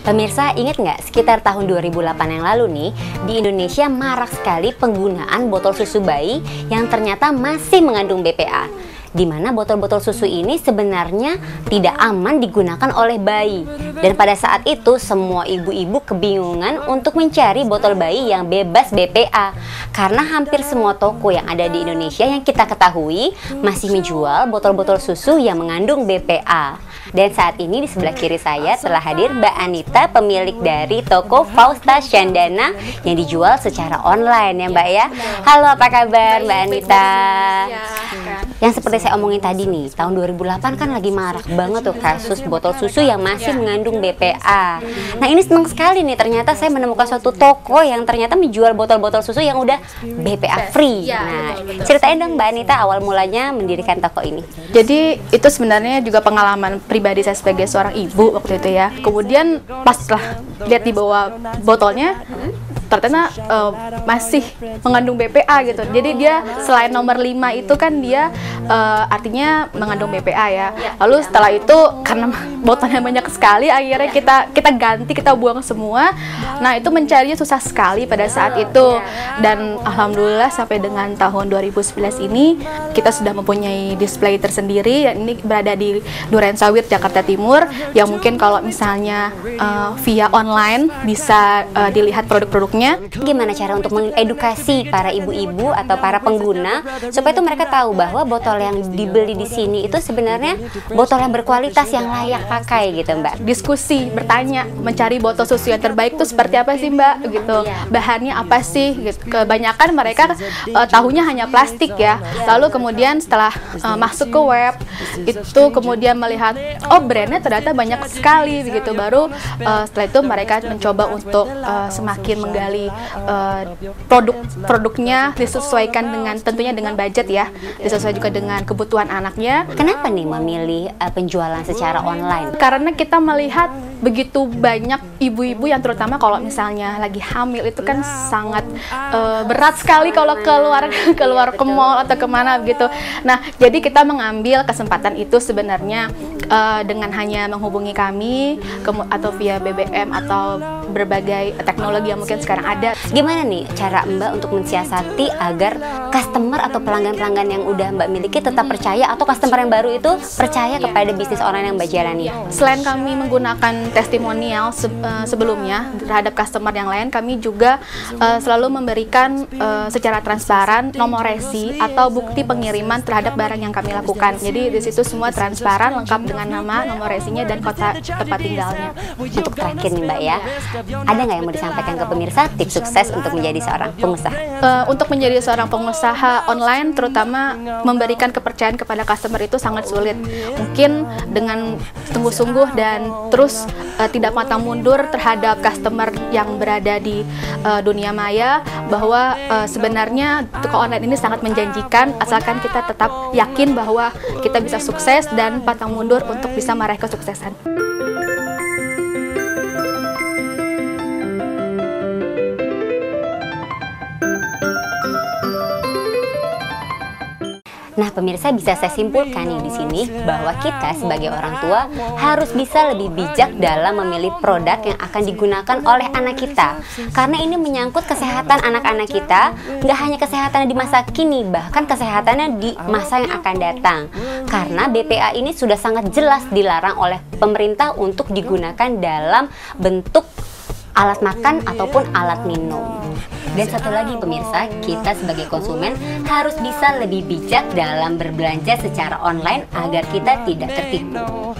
Pemirsa, ingat nggak sekitar tahun 2008 yang lalu nih, di Indonesia marak sekali penggunaan botol susu bayi yang ternyata masih mengandung BPA. Di mana botol-botol susu ini sebenarnya tidak aman digunakan oleh bayi. Dan pada saat itu semua ibu-ibu kebingungan untuk mencari botol bayi yang bebas BPA. Karena hampir semua toko yang ada di Indonesia yang kita ketahui masih menjual botol-botol susu yang mengandung BPA. Dan saat ini di sebelah kiri saya telah hadir Mbak Anita, pemilik dari toko Fausta Syandana yang dijual secara online ya Mbak ya. Halo, apa kabar Mbak Anita? Yang seperti saya omongin tadi nih, tahun 2008 kan lagi marak banget tuh kasus botol susu yang masih mengandung BPA. Nah ini senang sekali nih, ternyata saya menemukan suatu toko yang ternyata menjual botol-botol susu yang udah BPA free. Nah ceritain dong Mbak Anita awal mulanya mendirikan toko ini. Jadi itu sebenarnya juga pengalaman pribadi saya sebagai seorang ibu waktu itu ya. Kemudian pas setelah lihat di bawah botolnya, ternyata masih mengandung BPA gitu. Jadi dia selain nomor 5 itu kan dia artinya mengandung BPA ya. Lalu setelah itu karena botolnya banyak sekali, akhirnya kita ganti, kita buang semua. Nah itu mencarinya susah sekali pada saat itu. Dan alhamdulillah sampai dengan tahun 2011 ini kita sudah mempunyai display tersendiri yang ini berada di Duren Sawit, Jakarta Timur. Yang mungkin kalau misalnya via online bisa dilihat produk-produknya. Gimana cara untuk mengedukasi para ibu-ibu atau para pengguna supaya itu mereka tahu bahwa botol yang dibeli di sini itu sebenarnya botol yang berkualitas yang layak pakai gitu Mbak? Diskusi, bertanya, mencari botol susu yang terbaik itu seperti apa sih Mbak gitu. Bahannya apa sih gitu. Kebanyakan mereka tahunya hanya plastik ya. Lalu kemudian setelah masuk ke web itu kemudian melihat oh brandnya ternyata banyak sekali begitu. Baru setelah itu mereka mencoba untuk semakin menggali produknya, disesuaikan dengan tentunya dengan budget ya, disesuaikan juga dengan kebutuhan anaknya. Kenapa nih memilih penjualan secara online? Karena kita melihat begitu banyak ibu-ibu yang terutama kalau misalnya lagi hamil itu kan sangat berat sekali kalau keluar ke mall atau kemana gitu. Nah jadi kita mengambil kesempatan itu sebenarnya dengan hanya menghubungi kami atau via BBM atau berbagai teknologi yang mungkin sekarang ada. Gimana nih cara Mbak untuk mensiasati agar customer atau pelanggan-pelanggan yang udah Mbak miliki tetap percaya atau customer yang baru itu percaya kepada bisnis online yang Mbak jalani? Selain kami menggunakan testimonial sebelumnya terhadap customer yang lain, kami juga selalu memberikan secara transparan nomor resi atau bukti pengiriman terhadap barang yang kami lakukan. Jadi di situ semua transparan, lengkap dengan nama, nomor resinya, dan kota tempat tinggalnya. Untuk terakhir nih Mbak ya, ada nggak yang mau disampaikan ke pemirsa tips sukses untuk menjadi seorang pengusaha? Untuk menjadi seorang pengusaha online, terutama memberikan kepercayaan kepada customer itu sangat sulit. Mungkin dengan sungguh-sungguh dan terus tidak pantang mundur terhadap customer yang berada di dunia maya, bahwa sebenarnya toko online ini sangat menjanjikan asalkan kita tetap yakin bahwa kita bisa sukses dan pantang mundur untuk bisa meraih kesuksesan. Nah, pemirsa, bisa saya simpulkan nih di sini bahwa kita sebagai orang tua harus bisa lebih bijak dalam memilih produk yang akan digunakan oleh anak kita. Karena ini menyangkut kesehatan anak-anak kita, nggak hanya kesehatannya di masa kini, bahkan kesehatannya di masa yang akan datang. Karena BPA ini sudah sangat jelas dilarang oleh pemerintah untuk digunakan dalam bentuk alat makan ataupun alat minum. Dan satu lagi pemirsa, kita sebagai konsumen harus bisa lebih bijak dalam berbelanja secara online agar kita tidak tertipu.